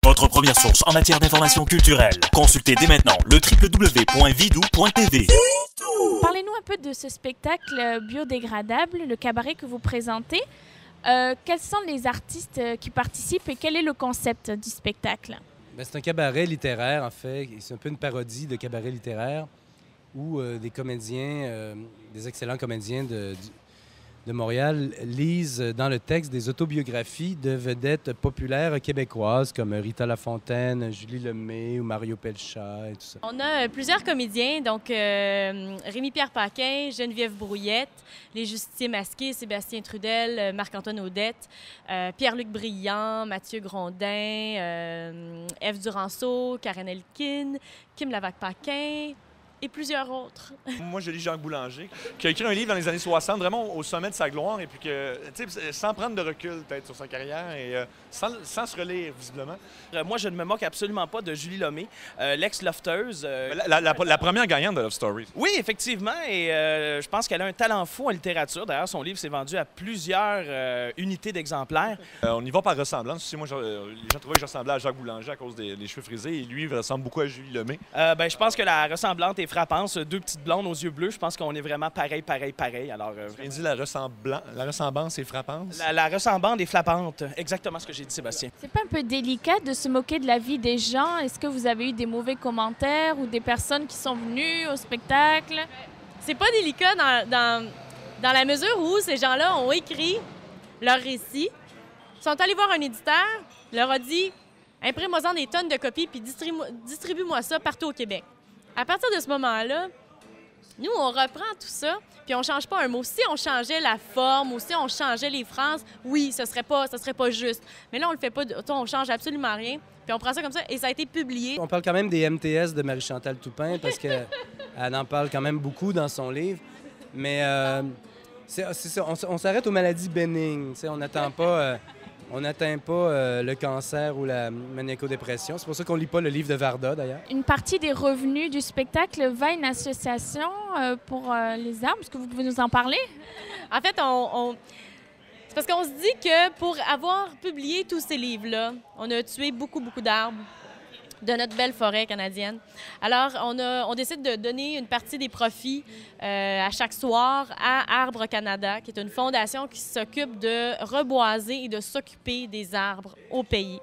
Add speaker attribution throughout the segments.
Speaker 1: Votre première source en matière d'information culturelle. Consultez dès maintenant le www.vidou.tv.
Speaker 2: Parlez-nous un peu de ce spectacle biodégradable, le cabaret que vous présentez. Quels sont les artistes qui participent et quel est le concept du spectacle?
Speaker 3: C'est un cabaret littéraire, en fait. C'est un peu une parodie de cabaret littéraire où des comédiens, des excellents comédiens de Montréal lisent dans le texte des autobiographies de vedettes populaires québécoises comme Rita Lafontaine, Julie Lemay ou Mario Pelchat et tout ça.
Speaker 4: On a plusieurs comédiens, donc Rémi-Pierre Paquin, Geneviève Brouillette, les Justiciers masqués, Sébastien Trudel, Marc-Antoine Audette, Pierre-Luc Brillant, Mathieu Grondin, Ève Duranceau, Karen Elkin, Kim Lavac-Paquin, et plusieurs autres.
Speaker 5: Moi, je lis Jacques Boulanger, qui a écrit un livre dans les années 60, vraiment au sommet de sa gloire, et puis que, tu sais, sans prendre de recul, peut-être, sur sa carrière, et sans se relire, visiblement.
Speaker 6: Moi, je ne me moque absolument pas de Julie Lemay, l'ex-lofteuse.
Speaker 5: La première gagnante de Love Story.
Speaker 6: Oui, effectivement, et je pense qu'elle a un talent fou en littérature. D'ailleurs, son livre s'est vendu à plusieurs unités d'exemplaires.
Speaker 5: On y va par ressemblance. Tu sais, moi, les gens trouvaient que je ressemblais à Jacques Boulanger à cause des cheveux frisés, et lui, il ressemble beaucoup à Julie Lemay.
Speaker 6: Je pense que la ressemblance est frappante. Deux petites blondes aux yeux bleus, je pense qu'on est vraiment pareil. Alors,
Speaker 5: Il dit la ressemblance est frappante.
Speaker 6: La ressemblance est frappante. Exactement ce que j'ai dit, Sébastien.
Speaker 2: C'est pas un peu délicat de se moquer de la vie des gens? Est-ce que vous avez eu des mauvais commentaires ou des personnes qui sont venues au spectacle?
Speaker 4: C'est pas délicat dans la mesure où ces gens-là ont écrit leur récit, sont allés voir un éditeur, leur a dit « Imprime-moi-en des tonnes de copies puis distribue-moi ça partout au Québec ». À partir de ce moment-là, nous, on reprend tout ça, puis on change pas un mot. Si on changeait la forme ou si on changeait les phrases, oui, ce serait pas juste. Mais là, on le fait pas, on change absolument rien, puis on prend ça comme ça, et ça a été publié.
Speaker 3: On parle quand même des MTS de Marie-Chantal Toupin, parce qu'elle en parle quand même beaucoup dans son livre. Mais c'est ça, on s'arrête aux maladies bénignes. On n'atteint pas... On n'atteint pas le cancer ou la maniaco-dépression. C'est pour ça qu'on ne lit pas le livre de Varda, d'ailleurs.
Speaker 2: Une partie des revenus du spectacle va à une association pour les arbres. Est-ce que vous pouvez nous en parler?
Speaker 4: En fait, c'est parce qu'on se dit que pour avoir publié tous ces livres-là, on a tué beaucoup d'arbres de notre belle forêt canadienne. Alors, on décide de donner une partie des profits à chaque soir à Arbres Canada, qui est une fondation qui s'occupe de reboiser et de s'occuper des arbres au pays.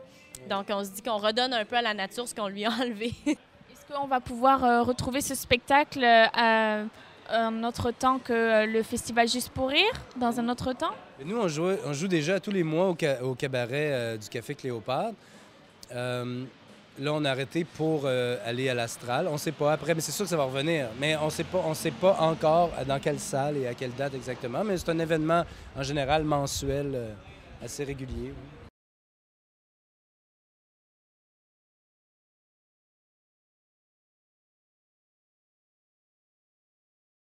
Speaker 4: Donc, on se dit qu'on redonne un peu à la nature ce qu'on lui a enlevé.
Speaker 2: Est-ce qu'on va pouvoir retrouver ce spectacle un autre temps que le Festival Juste pour rire, dans un autre temps?
Speaker 3: Nous, on joue déjà tous les mois au cabaret du Café Cléopâtre. Là, on a arrêté pour aller à l'Astral. On ne sait pas après, mais c'est sûr que ça va revenir. Mais on ne sait pas encore dans quelle salle et à quelle date exactement. Mais c'est un événement, en général, mensuel, assez régulier. Oui.